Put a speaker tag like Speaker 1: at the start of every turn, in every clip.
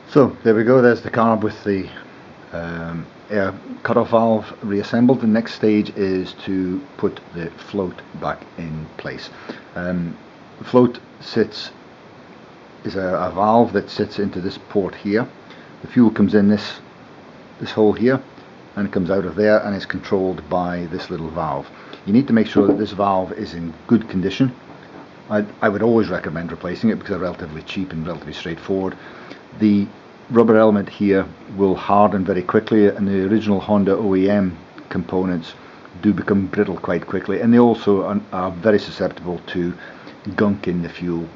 Speaker 1: So there we go, there's the carb with the air cutoff valve reassembled. The next stage is to put the float back in place. The float is a valve that sits into this port here. The fuel comes in this hole here and it comes out of there and is controlled by this little valve. You need to make sure that this valve is in good condition. I would always recommend replacing it because they're relatively cheap and relatively straightforward. The rubber element here will harden very quickly, and the original Honda OEM components do become brittle quite quickly, and they also are very susceptible to gunk in the fuel.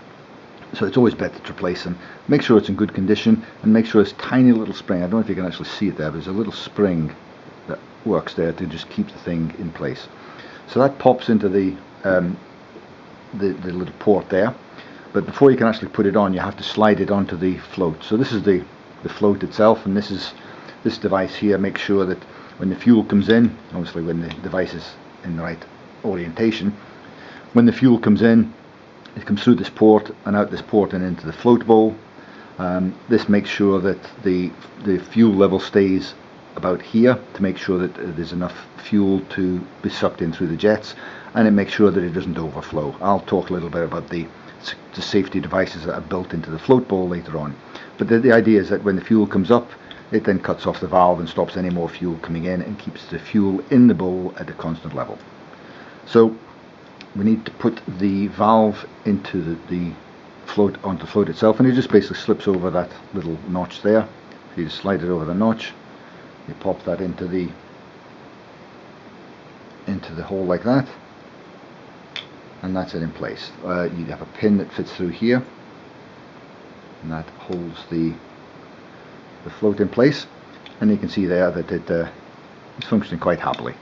Speaker 1: So it's always better to replace them. Make sure it's in good condition and make sure it's tiny little spring. I don't know if you can actually see it there, but there's a little spring that works there to just keep the thing in place. So that pops into the little port there, but before you can actually put it on, you have to slide it onto the float. So this is the float itself, and this device here makes sure that when the fuel comes in, obviously when the device is in the right orientation, when the fuel comes in, it comes through this port and out this port and into the float bowl. This makes sure that the fuel level stays about here to make sure that there's enough fuel to be sucked in through the jets, and it makes sure that it doesn't overflow. I'll talk a little bit about the safety devices that are built into the float bowl later on. But the idea is that when the fuel comes up, it then cuts off the valve and stops any more fuel coming in and keeps the fuel in the bowl at a constant level. So we need to put the valve into the float, onto the float itself, and it just basically slips over that little notch there. If you just slide it over the notch, you pop that into the hole like that, and that's it in place. You have a pin that fits through here, and that holds the float in place, and you can see there that it's functioning quite happily.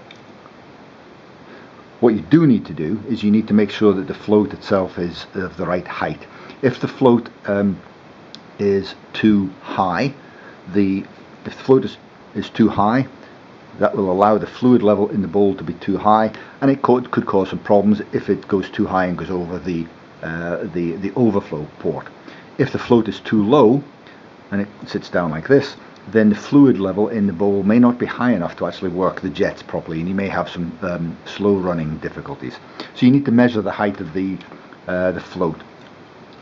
Speaker 1: What you do need to do is you need to make sure that the float itself is of the right height. If the float is too high, if the float is too high, that will allow the fluid level in the bowl to be too high, and it could cause some problems if it goes too high and goes over the overflow port. If the float is too low and it sits down like this, then the fluid level in the bowl may not be high enough to actually work the jets properly, and you may have some slow running difficulties. So you need to measure the height of the float.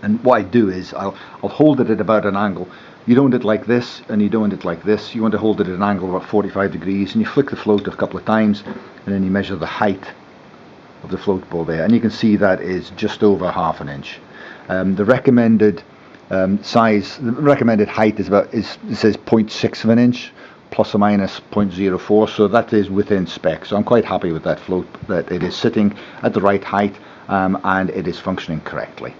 Speaker 1: And what I do is I'll hold it at about an angle. You don't want it like this and you don't want it like this. You want to hold it at an angle of about 45 degrees, and you flick the float a couple of times, and then you measure the height of the float bowl there, and you can see that is just over ½ an inch. The recommended the recommended height is it says 0.6 of an inch plus or minus 0.04, so that is within spec. So I'm quite happy with that float, that it is sitting at the right height and it is functioning correctly.